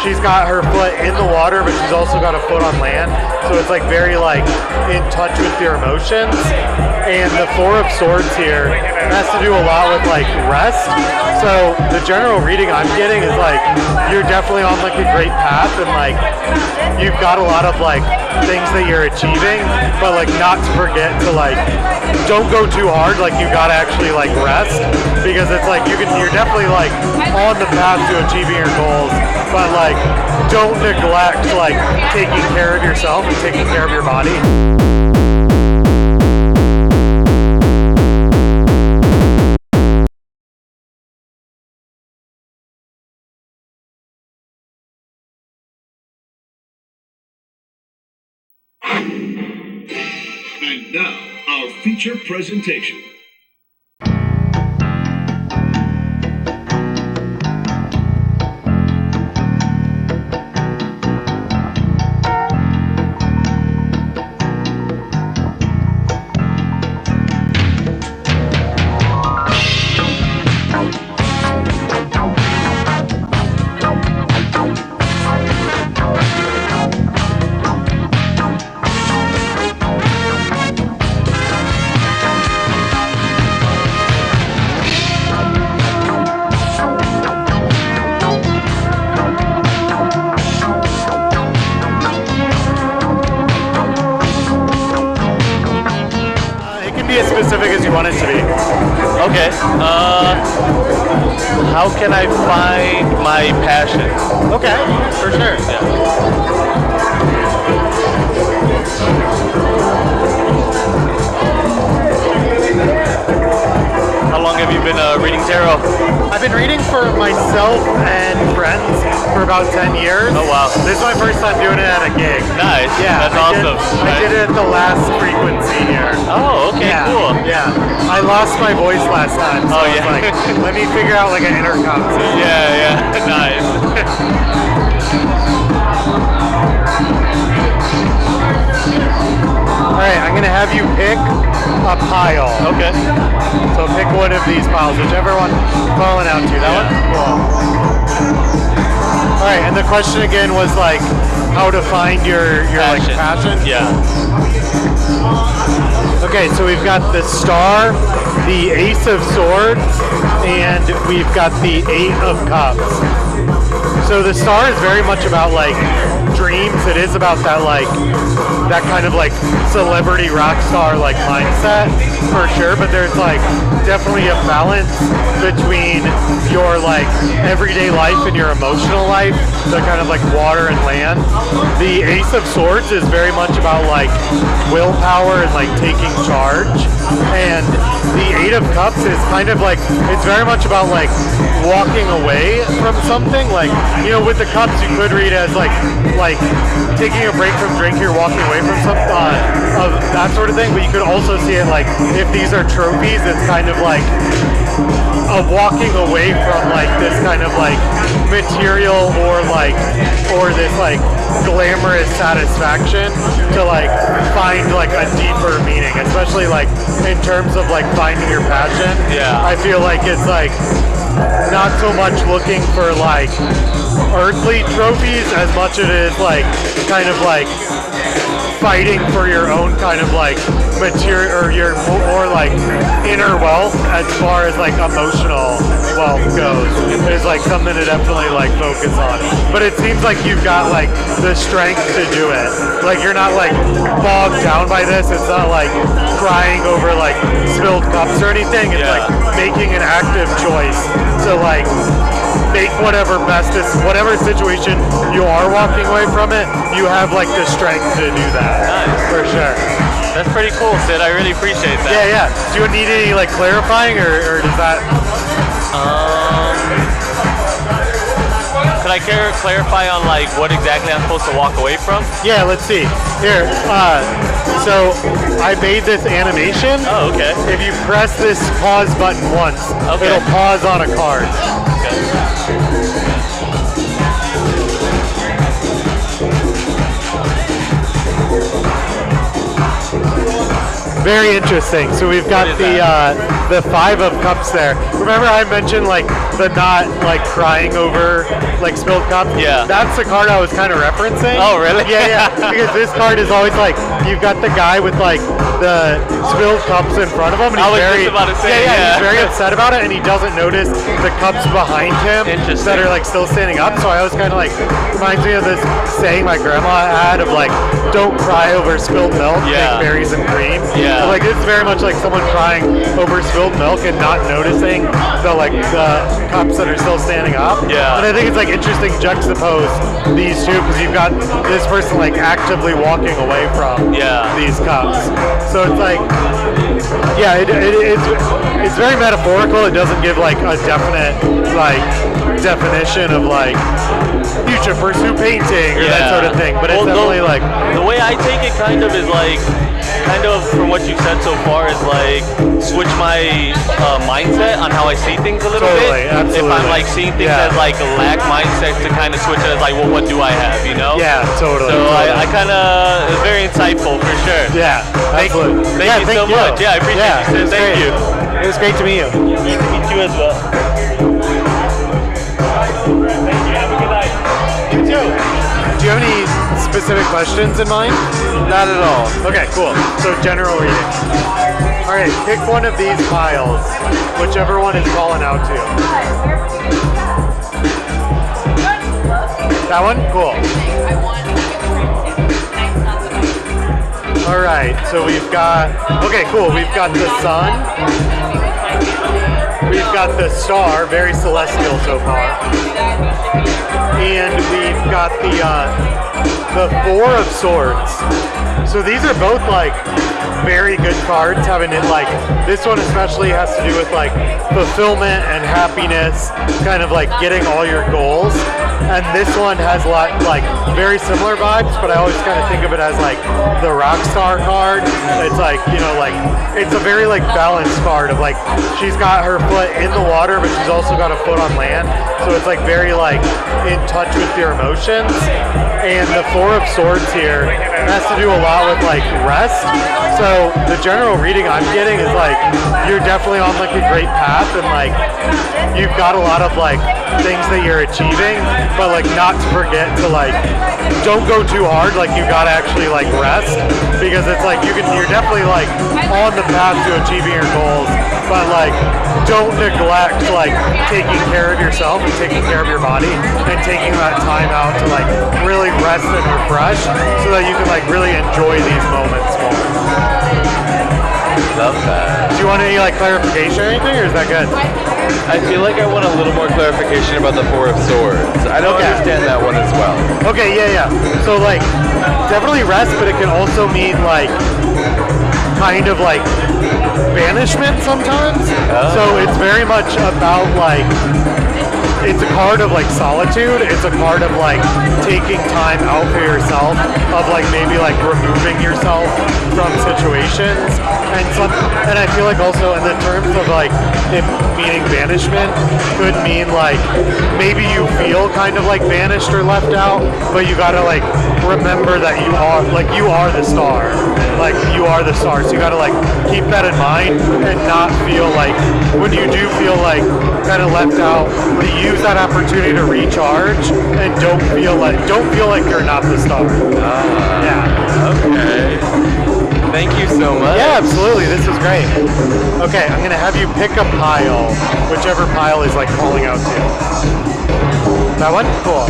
she's got her foot in the water, but she's also got a foot on land. So it's like very like in touch with your emotions. And the Four of Swords here has to do a lot with like rest. So the general reading I'm getting is like you're definitely on like a great path, and like you've got a lot of like things that you're achieving, but like not to forget to like don't go too hard. Like you gotta actually like rest, because it's like you're definitely like on the path to achieving your goals, but like don't neglect like taking care of yourself and taking care of your body. And now, our feature presentation. Specific as you want it to be. Okay. How can I find my passion? Okay, for sure. How long have you been reading tarot? I've been reading for myself and friends for about 10 years. Oh wow. This is my first time doing it at a gig. Nice. Yeah, That's awesome. I did it at the last frequency here. Oh, okay, yeah, cool. Yeah. I lost my voice last time, so I was like, let me figure out like an intercom system. Yeah, nice. Alright, I'm gonna have you pick a pile. Okay. So pick one of these piles, whichever one you're calling out to. That one? Cool. Alright, and the question again was like how to find your like passion? Yeah. Okay, so we've got the Star, the Ace of Swords, and we've got the Eight of Cups. So the Star is very much about like dreams. It is about that like that kind of like celebrity rock star like mindset for sure, but there's like definitely a balance between your like everyday life and your emotional life, the kind of like water and land. The Ace of Swords is very much about like willpower and like taking charge, and the Eight of Cups is kind of like it's very much about like walking away from something. Like, you know, with the cups you could read as like taking a break from drink, you're walking away from something of that sort of thing, but you could also see it like if these are trophies, it's kind of like a walking away from like this kind of like material or this like glamorous satisfaction to like find like a deeper meaning, especially like in terms of like finding your passion. Yeah. I feel like it's like not so much looking for like earthly trophies as much as it is like kind of like fighting for your own kind of like material or your more like inner wealth as far as like emotional wealth goes is like something to definitely like focus on. But it seems like you've got like the strength to do it. Like you're not like bogged down by this. It's not like crying over like spilled cups or anything. It's like making an active choice to like make whatever situation you are walking away from it, you have like the strength to do that. Nice. For sure. That's pretty cool, Sid. I really appreciate that. Yeah. Do you need any like clarifying or does that? Could I clarify on like what exactly I'm supposed to walk away from? Yeah, let's see. Here, so I made this animation. Oh, okay. If you press this pause button once, it'll pause on a card. Very interesting. So we've got the 5 of cups there. Remember I mentioned like the not like crying over like spilled cups? Yeah. That's the card I was kind of referencing. Oh, really? Yeah. Because this card is always like, you've got the guy with like the spilled cups in front of him. And I was just about to say, he's very upset about it, and he doesn't notice the cups behind him that are like still standing up. So I was kind of like, reminds me of this saying my grandma had of like, don't cry over spilled milk, make berries and cream. Yeah. So, like it's very much like someone crying over spilled milk and not noticing the cups that are still standing up. Yeah. And I think it's like interesting to juxtapose these two, because you've got this person like actively walking away from these cups. So it's like, it's very metaphorical. It doesn't give like a definite like definition of like you should pursue painting or that sort of thing. But it's definitely like the way I take it kind of is like, kind of from what you said so far, is like switch my mindset on how I see things a little bit. Absolutely. If I'm like seeing things as like a lack mindset, to kind of switch it as like, well, what do I have, you know? Yeah, totally. So I kind of, it's very insightful for sure. Yeah, absolutely. Thank you so much. Yeah, I appreciate you. Thank you. It was great to meet you. Nice to meet you as well. Thank you. Have a good night. You too. Do you have any specific questions in mind? Not at all. Okay, cool. So general reading. All right, pick one of these piles, whichever one is calling out to you. That one? Cool. All right, so we've got, okay, cool. We've got the sun. We've got the star, very celestial so far. And we've got the 4 of swords. So these are both like very good cards, having it like, this one especially has to do with like fulfillment and happiness, kind of like getting all your goals. And this one has a lot like very similar vibes, but I always kind of think of it as like the rock star card. It's like, you know, like it's a very like balanced card of like, she's got her foot in the water, but she's also got a foot on land. So it's like very like in touch with your emotions. And the 4 of swords here has to do a lot with like rest. So the general reading I'm getting is like, you're definitely on like a great path, and like you've got a lot of like things that you're achieving, but like not to forget to like, don't go too hard. Like you gotta actually like rest, because it's like you're definitely like on the path to achieving your goals, but like don't neglect like taking care of yourself and taking care of your body and taking that time out to like really rest and refresh, so that you can like really enjoy these moments more. Love that. Do you want any like clarification or anything, or is that good? I feel like I want a little more clarification about the 4 of swords. I don't understand that one as well. Okay, yeah. So like, definitely rest, but it can also mean like, kind of like banishment sometimes. Oh. So it's very much about like, it's a card of like solitude. It's a card of like taking time out for yourself, of like maybe like removing yourself from situations, and I feel like also in the terms of like it meaning banishment could mean like maybe you feel kind of like banished or left out, but you gotta like remember that you are the star. Like you are the star. So you gotta like keep that in mind and not feel like when you do feel like kind of left out, to use that opportunity to recharge and don't feel like you're not the star. Yeah. Okay. Thank you so much. Yeah, absolutely. This is great. Okay, I'm gonna have you pick a pile, whichever pile is like calling out to you. That one? Cool.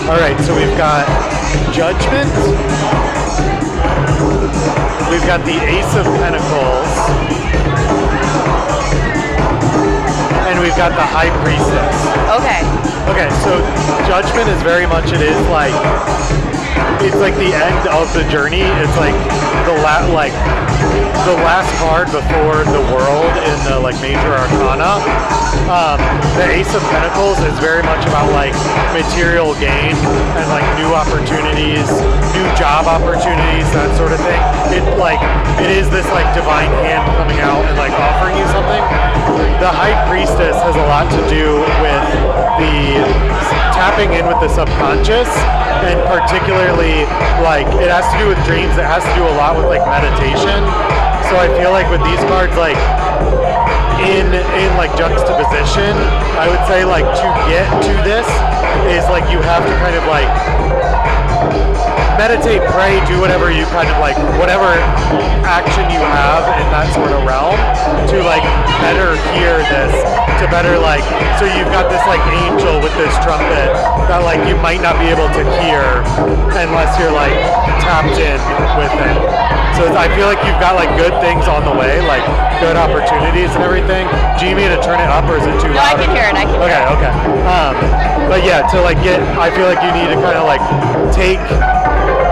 All right, so we've got Judgment. We've got the Ace of Pentacles. And we've got the High Priestess. Okay, so Judgment is very much, it is like, it's like the end of the journey. It's like the last card before the world in the like major arcana. The Ace of Pentacles is very much about like material gain and like new opportunities, new job opportunities, that sort of thing. It is this like divine hand coming out and like offering you something. The High Priestess has a lot to do with the tapping in with the subconscious, and particularly like it has to do with dreams. It has to do a lot with like meditation. So I feel like with these cards, like in like juxtaposition, I would say like to get to this is like you have to kind of like meditate, pray, do whatever you kind of like, whatever action you have in that sort of realm to like better hear this, to better like, so you've got this like angel with this trumpet that like you might not be able to hear unless you're like tapped in with it. So I feel like you've got like good things on the way, like good opportunities and everything. Do you mean to turn it up or is it too loud? No, I can hear it. Okay. But yeah, to like get, I feel like you need to kind of like take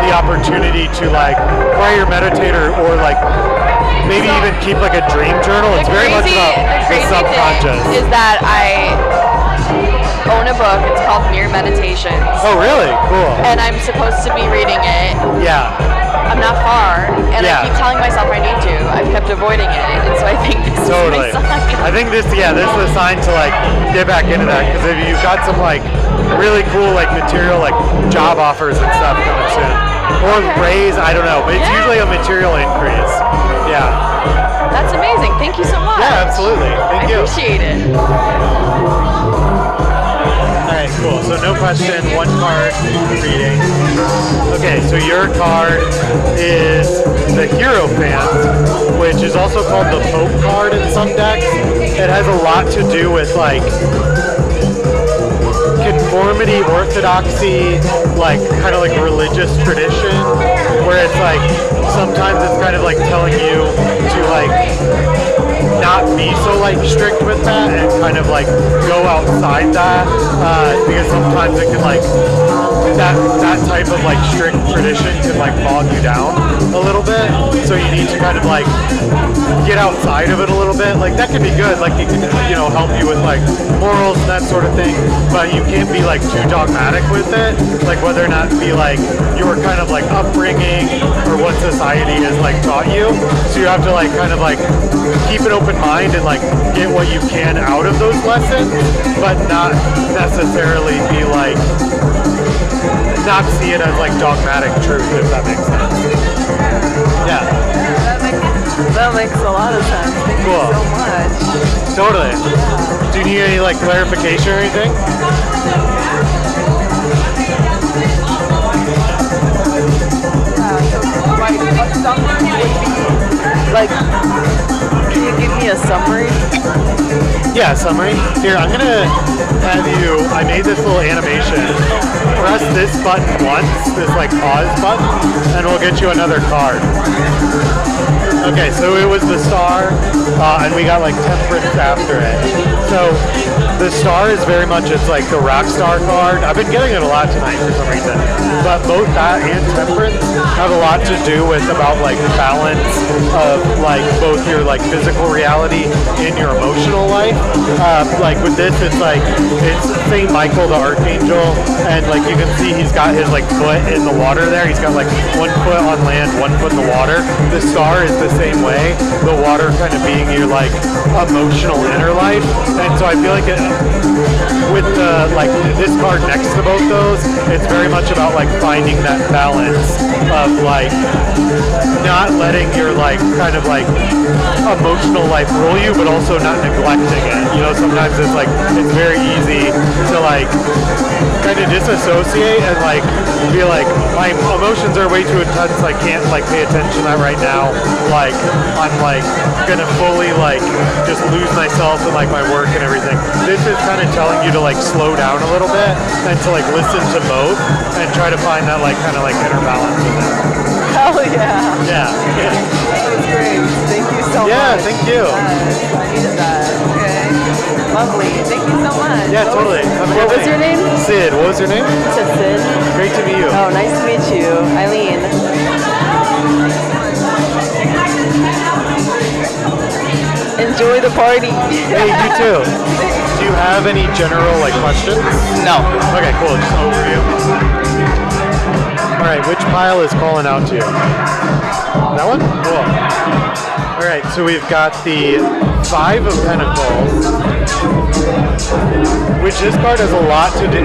the opportunity to like pray or meditate or like maybe even keep like a dream journal. It's very much about the subconscious. Is that I own a book. It's called Mere Meditations. Oh, really? Cool. And I'm supposed to be reading it. Yeah. I'm not far, and I keep telling myself I need to. I've kept avoiding it, and so I think this is my sign. I think this is the sign to like get back into that, because if you've got some like really cool like material like job offers and stuff coming soon, or raise, I don't know, but it's usually a material increase. Yeah. That's amazing. Thank you so much. Yeah, absolutely. Thank you. I appreciate it. Alright, cool. So no question, one card reading. Okay, so your card is the Hierophant, which is also called the Pope card in some decks. It has a lot to do with like conformity, orthodoxy, like kind of like religious tradition, where it's like sometimes it's kind of like telling you to like not be so like strict with that and kind of like go outside that, because sometimes it can like that type of like strict tradition can like bog you down a little bit, so you need to kind of like get outside of it a little bit. Like that can be good, like it can, you know, help you with like morals and that sort of thing, but you can't be like too dogmatic with it, like whether or not be like your kind of like upbringing or what society has like taught you. So you have to like kind of like keep an open mind and like get what you can out of those lessons, but not necessarily be like, not see it as like dogmatic truth, if that makes sense. Yeah. That makes a lot of sense. Thank you so much. Totally. Do you need any like clarification or anything? Like a summary would be like, can you give me a summary? Yeah, summary. Here, I'm gonna have you, I made this little animation. Press this button once, this like pause button, and we'll get you another card. Okay, so it was the Star, and we got like Temperance after it. So the Star is very much, it's like the rock star card. I've been getting it a lot tonight for some reason. But both that and Temperance have a lot to do with about like balance of like both your like physical reality and your emotional life. Like with this, it's like, it's St. Michael the Archangel, and like you can see he's got his like foot in the water there. He's got like 1 foot on land, 1 foot in the water. The Star is the same way, the water kind of being your like emotional inner life. And so I feel like with the like this card next to both those, it's very much about like finding that balance of like not letting your like kind of like emotional life rule you, but also not neglecting it. You know, sometimes it's like it's very easy to like kind of disassociate and like be like, my emotions are way too intense, I can't like pay attention to that right now, like I'm like gonna fully like just lose myself in like my work and everything. This is kind of telling you to like slow down a little bit and to like listen to both and try to find that like kind of like inner balance in there. Hell yeah. Yeah. That was great. Thank you so much. Yeah, thank you. Yes, I needed that. Okay. Lovely. Thank you so much. Yeah, totally. What was your name? Sid. What was your name? You said Sid? Great to meet you. Oh, nice to meet you. Eileen. enjoy the party. Hey, you too. Do you have any general questions? No. Okay, cool. Just overview. All right, which pile is calling out to you? That one? Cool. All right, so we've got the 5 of Pentacles, which this card has a lot to do.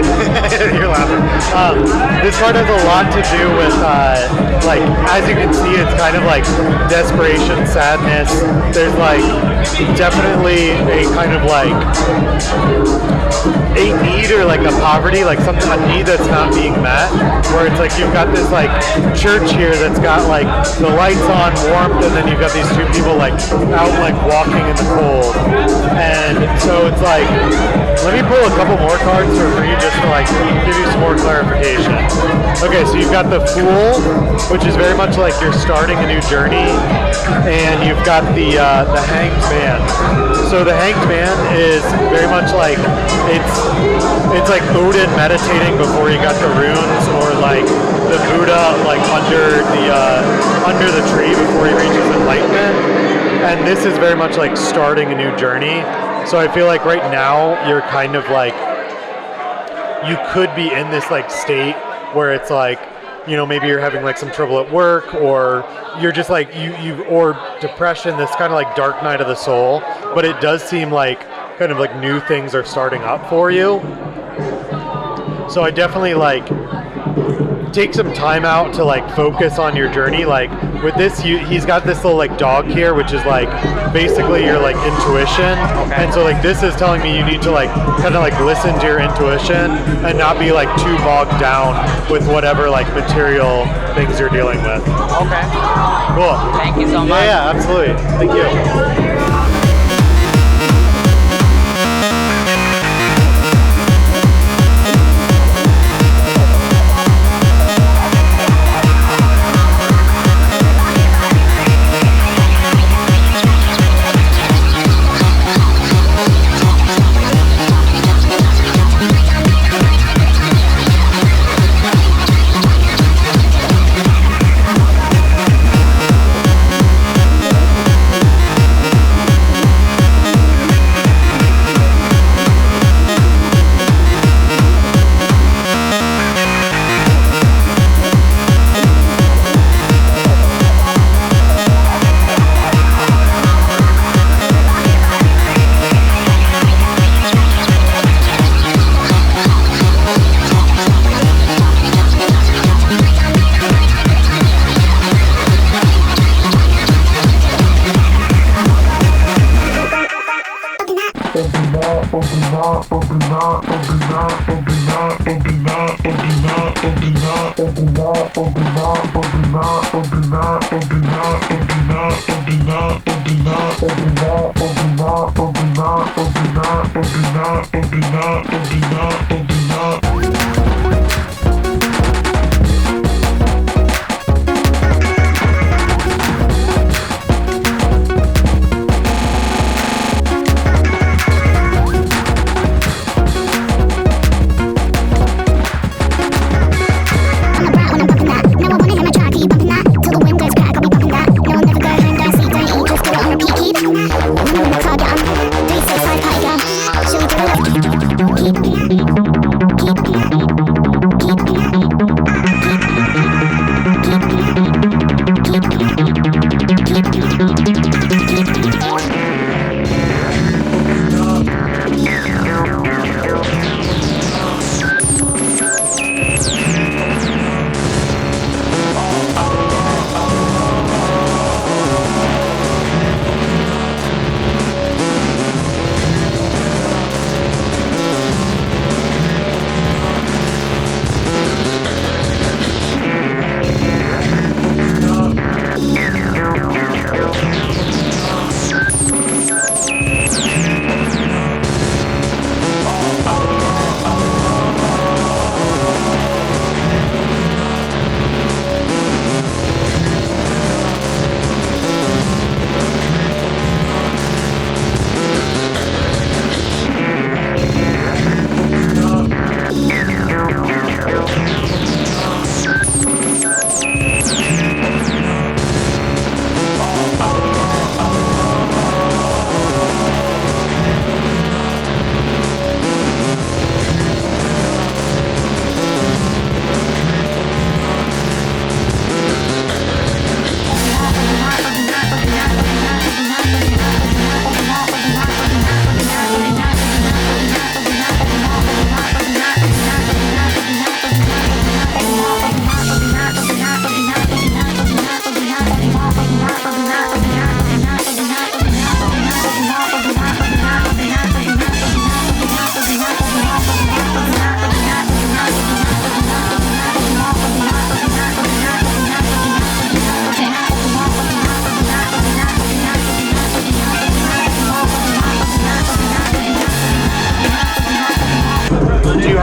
You're laughing. This card has a lot to do with, as you can see, it's kind of like desperation, sadness. There's definitely a kind of a need or a poverty, something, a need that's not being met, where it's you've got this church here that's got the lights on, warmth, and then you've got these 2 people out walking in the cold. And so it's let me pull a couple more cards for you just to give you some more clarification. Okay, so you've got the Fool, which is very much you're starting a new journey, and you've got the Hanged Man. So the Hanged Man is very much it's like Odin meditating before he got the runes, or the Buddha under the tree before he reaches enlightenment. And this is very much starting a new journey. So I feel right now you're kind of you could be in this state where it's maybe you're having some trouble at work, or you're just you or depression, this kind of dark night of the soul. But it does seem kind of new things are starting up for you. So I definitely take some time out to focus on your journey. With this, he's got this little dog here, which is basically your intuition. Okay. And so this is telling me you need to kind of listen to your intuition and not be too bogged down with whatever material things you're dealing with. Okay. Cool. Thank you so much. Yeah, absolutely. Thank you.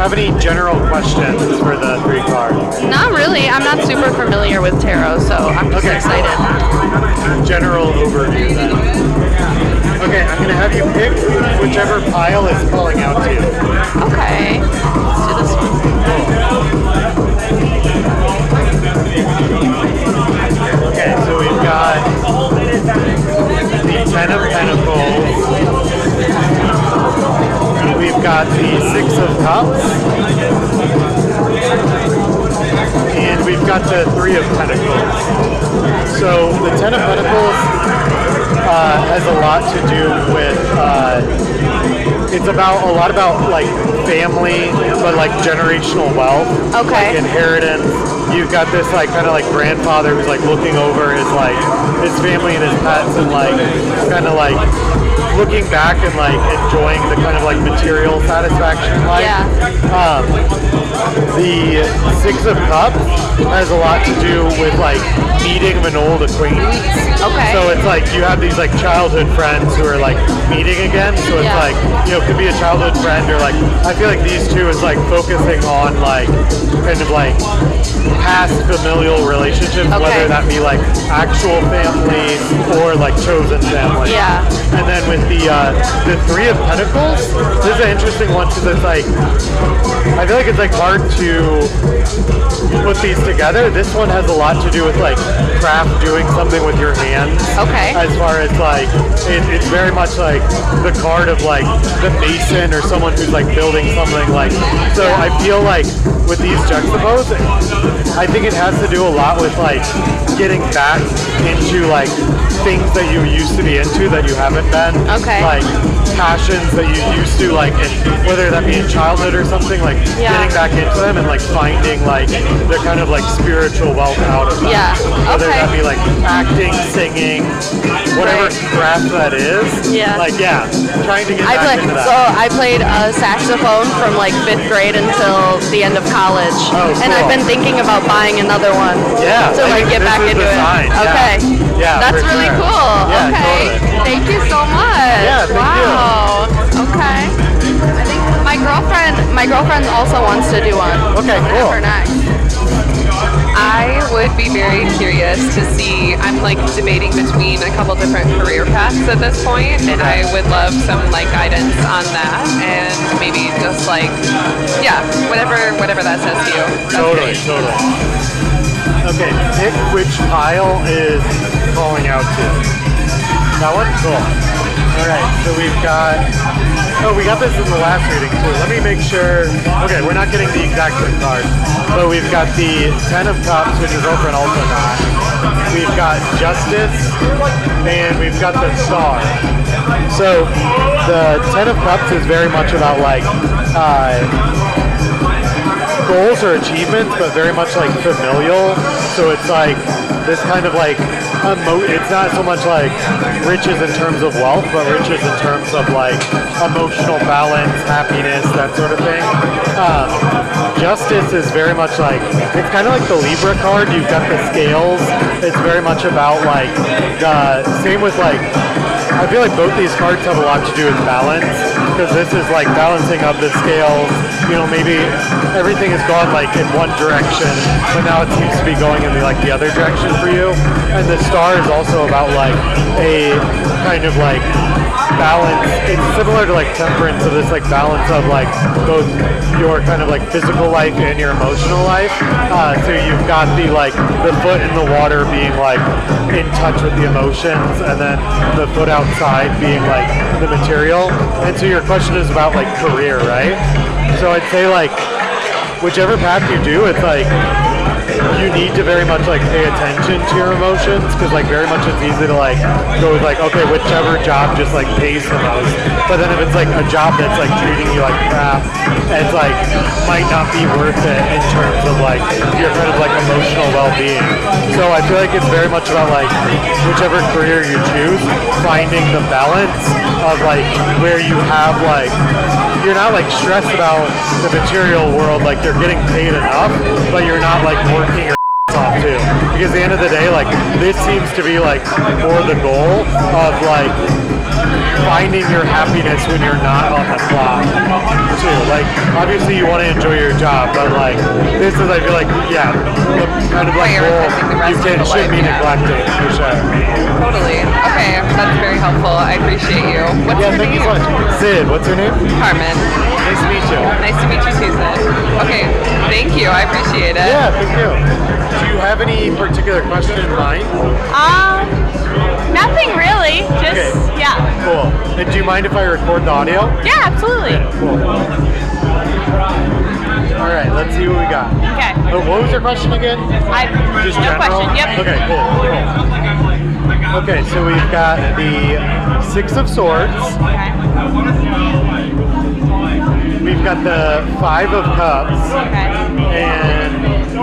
have any general questions for the 3 cards? Not really. I'm not super familiar with tarot, so I'm just excited. General overview then. Okay, I'm going to have you pick whichever pile is calling out to you. Okay. Let's do this one. Okay, so we've got the 10 of Pentacles. We've got the 6 of Cups. And we've got the 3 of Pentacles. So the 10 of Pentacles has a lot to do with, it's about a lot about like family, but like generational wealth. Okay. Like inheritance. You've got this like kind of like grandfather who's like looking over his family and his pets and like kind of like looking back and like enjoying the kind of like material satisfaction in life. Yeah. The 6 of Cups has a lot to do with like meeting an old acquaintance. Okay. So it's like you have these like childhood friends who are like meeting again. So it's like, you know, it could be a childhood friend or like, I feel like these two is like focusing on like kind of like past familial relationships, whether that be like actual family or like chosen family. Yeah. And then with the 3 of Pentacles, this is an interesting one because it's like, I feel like it's like hard to put these together. This one has a lot to do with like craft, doing something with your hands. Okay. As far as like, it's very much like the card of like the mason or someone who's like building something like, so I feel like with these juxtaposed, I think it has to do a lot with like getting back into like things that you used to be into that you haven't been. Okay. Like passions that you used to like, in, whether that be in childhood or something, like getting back into them and like finding like the kind of like spiritual wealth out of them. Yeah. Whether that be like acting, singing, whatever craft that is. Yeah. Like trying to get back into that. So I played saxophone from like 5th grade until the end of college. Oh, cool. And I've been thinking about buying another one. Yeah. To like get back into it. Sign. Okay. Yeah. That's really cool. Yeah, okay. totally. Thank you so much. Yeah, thank you. Wow. Okay. I think my girlfriend also wants to do one. Okay, cool. For next. I would be very curious to see, I'm like debating between a couple different career paths at this point, and I would love some like guidance on that, and maybe just like, whatever that says to you. Totally. Okay, pick which pile is calling out to. That one? Cool. Alright, so we got this in the last reading too. Let me make sure. Okay, we're not getting the exact same card. So we've got the 10 of Cups, which is open also not. We've got Justice, and we've got the Star. So the 10 of Cups is very much about like goals or achievements, but very much like familial. So it's like this kind of like it's not so much like riches in terms of wealth, but riches in terms of like emotional balance, happiness, that sort of thing. Justice is very much like, it's kind of like the Libra card. You've got the scales. It's very much about like same with like, I feel like both these cards have a lot to do with balance, because this is like balancing of the scales. You know, maybe everything has gone like in one direction, but now it seems to be going in the other direction for you. And the Star is also about like a kind of like balance. It's similar to like Temperance, so this like balance of like both your kind of like physical life and your emotional life. So you've got the foot in the water being like in touch with the emotions, and then the foot outside being like the material. And so your question is about like career, right? So I'd say like whichever path you do, it's like you need to very much like pay attention to your emotions, because like very much it's easy to like go with like, okay, whichever job just like pays the most. But then if it's like a job that's like treating you like crap, it's like might not be worth it in terms of like your kind of like emotional well-being. So I feel like it's very much about like whichever career you choose, finding the balance of like where you have like, you're not like stressed about the material world, like you're getting paid enough, but you're not like working your off too. Because at the end of the day, like this seems to be like more the goal of like finding your happiness when you're not on the clock too. Like obviously you want to enjoy your job, but like this is I feel like the kind of like goal you should be neglecting for sure. Totally. Okay, that's very helpful. I appreciate you. What's your thank name? you so much. Sid, what's your name? Carmen. Nice to meet you. Nice to meet you too, Sid. Okay, thank you. I appreciate it. Yeah, thank you. Do you have any particular question in mind? Nothing really. Just yeah. Cool. And do you mind if I record the audio? Yeah, absolutely. Cool. All right, let's see what we got. Okay. What was your question again? Just no general? question. Yep. Okay, cool. Okay, so we've got the Six of Swords. Okay. We've got the Five of Cups. Okay. And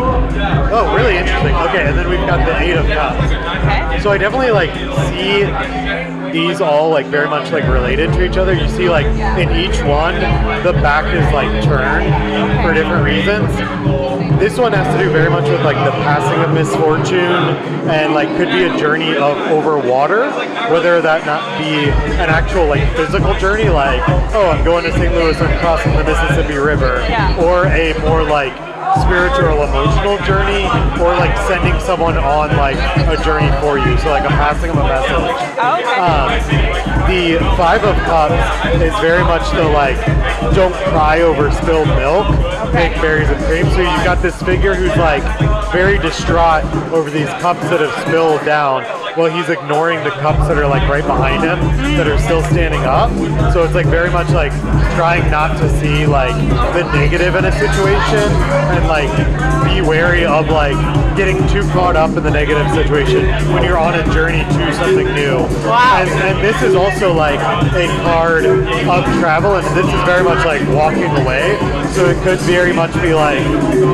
oh, really interesting. Okay, and then we've got the Eight of Cups. Okay. So I definitely like see these all like very much like related to each other. You see like in each one, the back is like turned for different reasons. This one has to do very much with like the passing of misfortune and like could be a journey of over water, whether that not be an actual like physical journey like, oh, I'm going to St. Louis and crossing the Mississippi River, or a more like spiritual or emotional journey, or like sending someone on like a journey for you, so like a passing of a message. The Five of Cups is very much the like don't cry over spilled milk, make berries and cream. So you've got this figure who's like very distraught over these cups that have spilled down, while he's ignoring the cups that are like right behind him that are still standing up. So it's like very much like trying not to see like the negative in a situation and like be wary of like getting too caught up in the negative situation when you're on a journey to something new. Wow. And this is also like a card of travel, and this is very much like walking away. So it could very much be like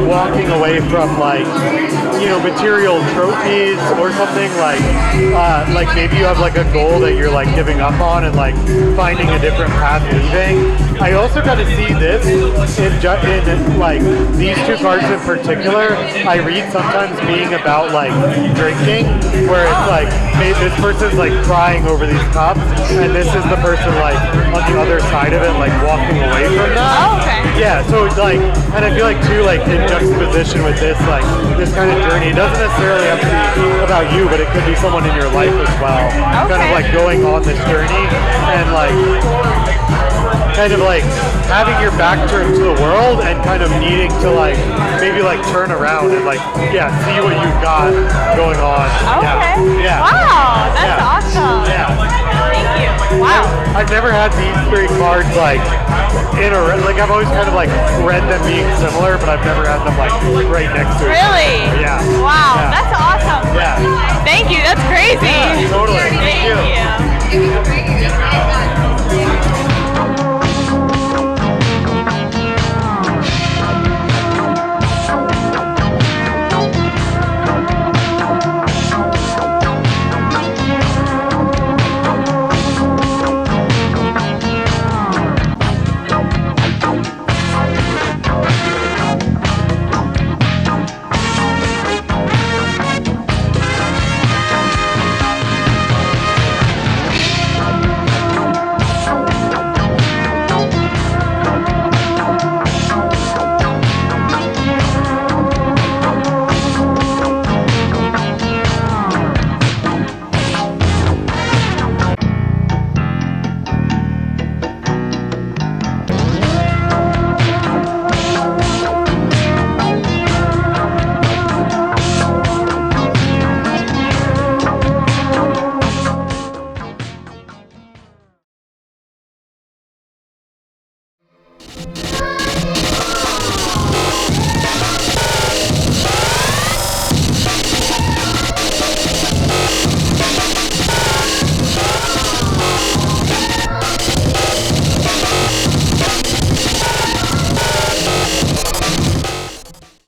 walking away from like, you know, material trophies or something like maybe you have like a goal that you're like giving up on and like finding a different path leaving. I also got to see this in like these two cards in particular. I read sometimes being about like drinking, where it's like, hey, this person's like crying over these cups, and this is the person like on the other side of it, like walking away from that. Oh, okay. Yeah, so it's like, and I feel like too, like in juxtaposition with this, like this kind of journey, it doesn't necessarily have to be about you, but it could be someone in your life as well. Kind of like going on this journey and like kind of like having your back turned to the world and kind of needing to like maybe like turn around and like see what you've got going on. Okay. Yeah. Wow, that's awesome. Yeah. Thank you. Wow. I've never had these three cards like in a like I've always kind of like read them being similar, but I've never had them like right next to each other. Really? Yeah. Wow, Yeah. that's awesome. Yeah. Thank you. That's crazy. Yeah, totally.